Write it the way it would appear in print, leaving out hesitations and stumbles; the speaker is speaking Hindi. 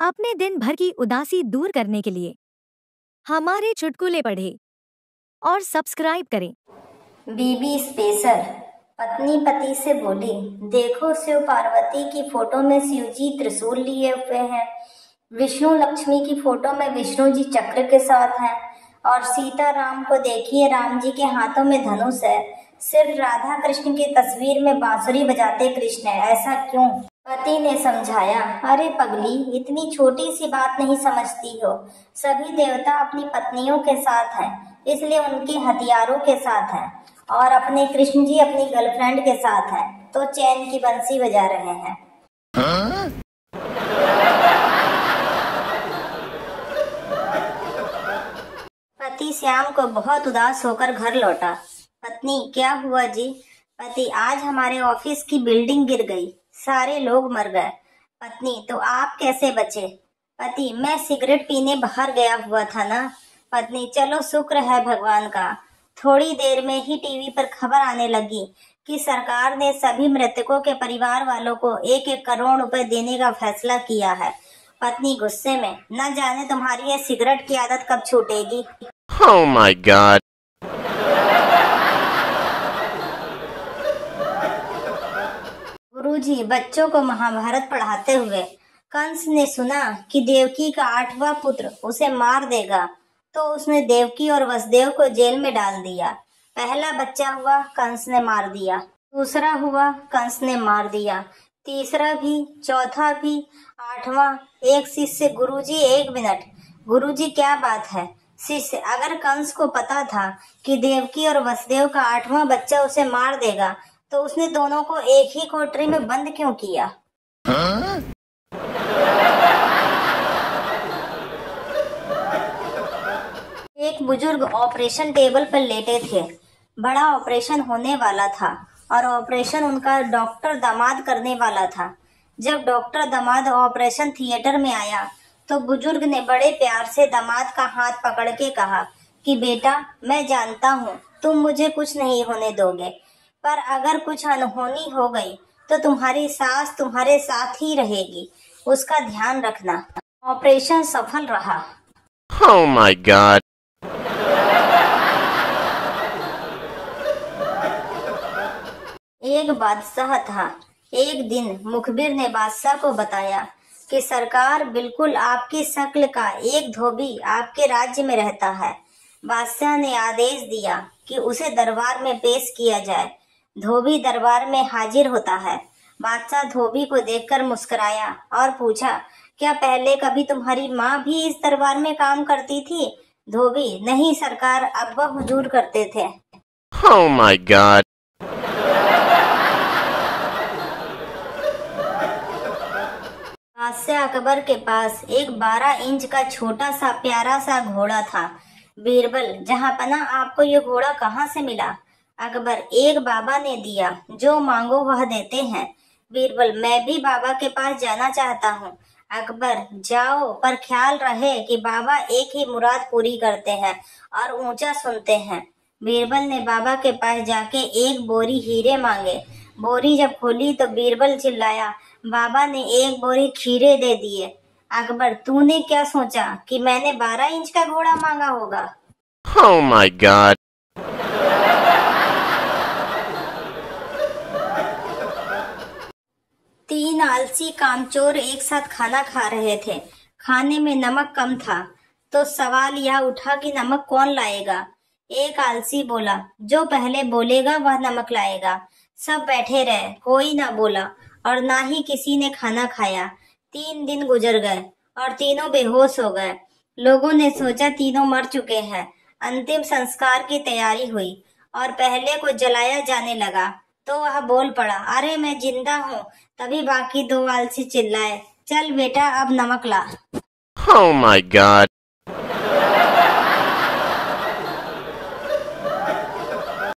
अपने दिन भर की उदासी दूर करने के लिए हमारे चुटकुले पढ़ें और सब्सक्राइब करें। बीबी स्पेशल। पत्नी पति से बोली, देखो शिव पार्वती की फोटो में शिव जी त्रिशूल लिए हुए हैं, विष्णु लक्ष्मी की फोटो में विष्णु जी चक्र के साथ हैं, और सीता राम को देखिए, राम जी के हाथों में धनुष है, सिर्फ राधा कृष्ण की तस्वीर में बांसुरी बजाते कृष्ण है, ऐसा क्यों? पति ने समझाया, अरे पगली, इतनी छोटी सी बात नहीं समझती हो। सभी देवता अपनी पत्नियों के साथ हैं, इसलिए उनके हथियारों के साथ हैं, और अपने कृष्ण जी अपनी गर्लफ्रेंड के साथ हैं, तो चैन की बंसी बजा रहे हैं। पति श्याम को बहुत उदास होकर घर लौटा। पत्नी, क्या हुआ जी? पति, आज हमारे ऑफिस की बिल्डिंग गिर गई, सारे लोग मर गए। पत्नी, तो आप कैसे बचे? पति, मैं सिगरेट पीने बाहर गया हुआ था ना। पत्नी, चलो शुक्र है भगवान का। थोड़ी देर में ही टीवी पर खबर आने लगी कि सरकार ने सभी मृतकों के परिवार वालों को 1-1 करोड़ रुपए देने का फैसला किया है। पत्नी गुस्से में, न जाने तुम्हारी ये सिगरेट की आदत कब छूटेगी। Oh my God. गुरुजी बच्चों को महाभारत पढ़ाते हुए, कंस ने सुना कि देवकी का 8वां पुत्र उसे मार देगा, तो उसने देवकी और वसुदेव को जेल में डाल दिया। पहला बच्चा हुआ, कंस ने मार दिया। दूसरा हुआ, कंस ने मार दिया। तीसरा भी, चौथा भी, 8वां। एक शिष्य, गुरुजी 1 मिनट। गुरुजी क्या बात है? शिष्य, अगर कंस को पता था कि देवकी और वसुदेव का 8वां बच्चा उसे मार देगा, तो उसने दोनों को एक ही कोठरी में बंद क्यों किया? एक बुजुर्ग ऑपरेशन टेबल पर लेटे थे। बड़ा ऑपरेशन होने वाला था और ऑपरेशन उनका डॉक्टर दामाद करने वाला था। जब डॉक्टर दामाद ऑपरेशन थिएटर में आया, तो बुजुर्ग ने बड़े प्यार से दामाद का हाथ पकड़ के कहा कि बेटा, मैं जानता हूँ तुम मुझे कुछ नहीं होने दोगे, पर अगर कुछ अनहोनी हो गई तो तुम्हारी सास तुम्हारे साथ ही रहेगी, उसका ध्यान रखना। ऑपरेशन सफल रहा। Oh my God. एक बादशाह था। एक दिन मुखबिर ने बादशाह को बताया कि सरकार, बिल्कुल आपकी शक्ल का एक धोबी आपके राज्य में रहता है। बादशाह ने आदेश दिया कि उसे दरबार में पेश किया जाए। धोबी दरबार में हाजिर होता है। बादशाह धोबी को देखकर मुस्कुराया और पूछा, क्या पहले कभी तुम्हारी माँ भी इस दरबार में काम करती थी? धोबी, नहीं सरकार, अब्बा हुजूर करते थे। Oh my God. बादशाह अकबर के पास एक 12 इंच का छोटा सा प्यारा सा घोड़ा था। बीरबल, जहाँ पना आपको ये घोड़ा कहाँ से मिला? अकबर, एक बाबा ने दिया, जो मांगो वह देते हैं। बीरबल, मैं भी बाबा के पास जाना चाहता हूँ। अकबर, जाओ, पर ख्याल रहे कि बाबा एक ही मुराद पूरी करते हैं और ऊंचा सुनते हैं। बीरबल ने बाबा के पास जाके एक बोरी हीरे मांगे। बोरी जब खोली तो बीरबल चिल्लाया, बाबा ने एक बोरी खीरे दे दिए। अकबर, तूने क्या सोचा कि मैंने 12 इंच का घोड़ा मांगा होगा? Oh my God. तीन आलसी कामचोर एक साथ खाना खा रहे थे। खाने में नमक कम था, तो सवाल यह उठा कि नमक कौन लाएगा। एक आलसी बोला, जो पहले बोलेगा वह नमक लाएगा। सब बैठे रहे, कोई ना बोला और ना ही किसी ने खाना खाया। 3 दिन गुजर गए और तीनों बेहोश हो गए। लोगों ने सोचा तीनों मर चुके हैं। अंतिम संस्कार की तैयारी हुई और पहले को जलाया जाने लगा, तो वह बोल पड़ा, अरे मैं जिंदा हूँ। तभी बाकी 2 आलसी चिल्लाए, चल बेटा, अब नमक ला। Oh my God.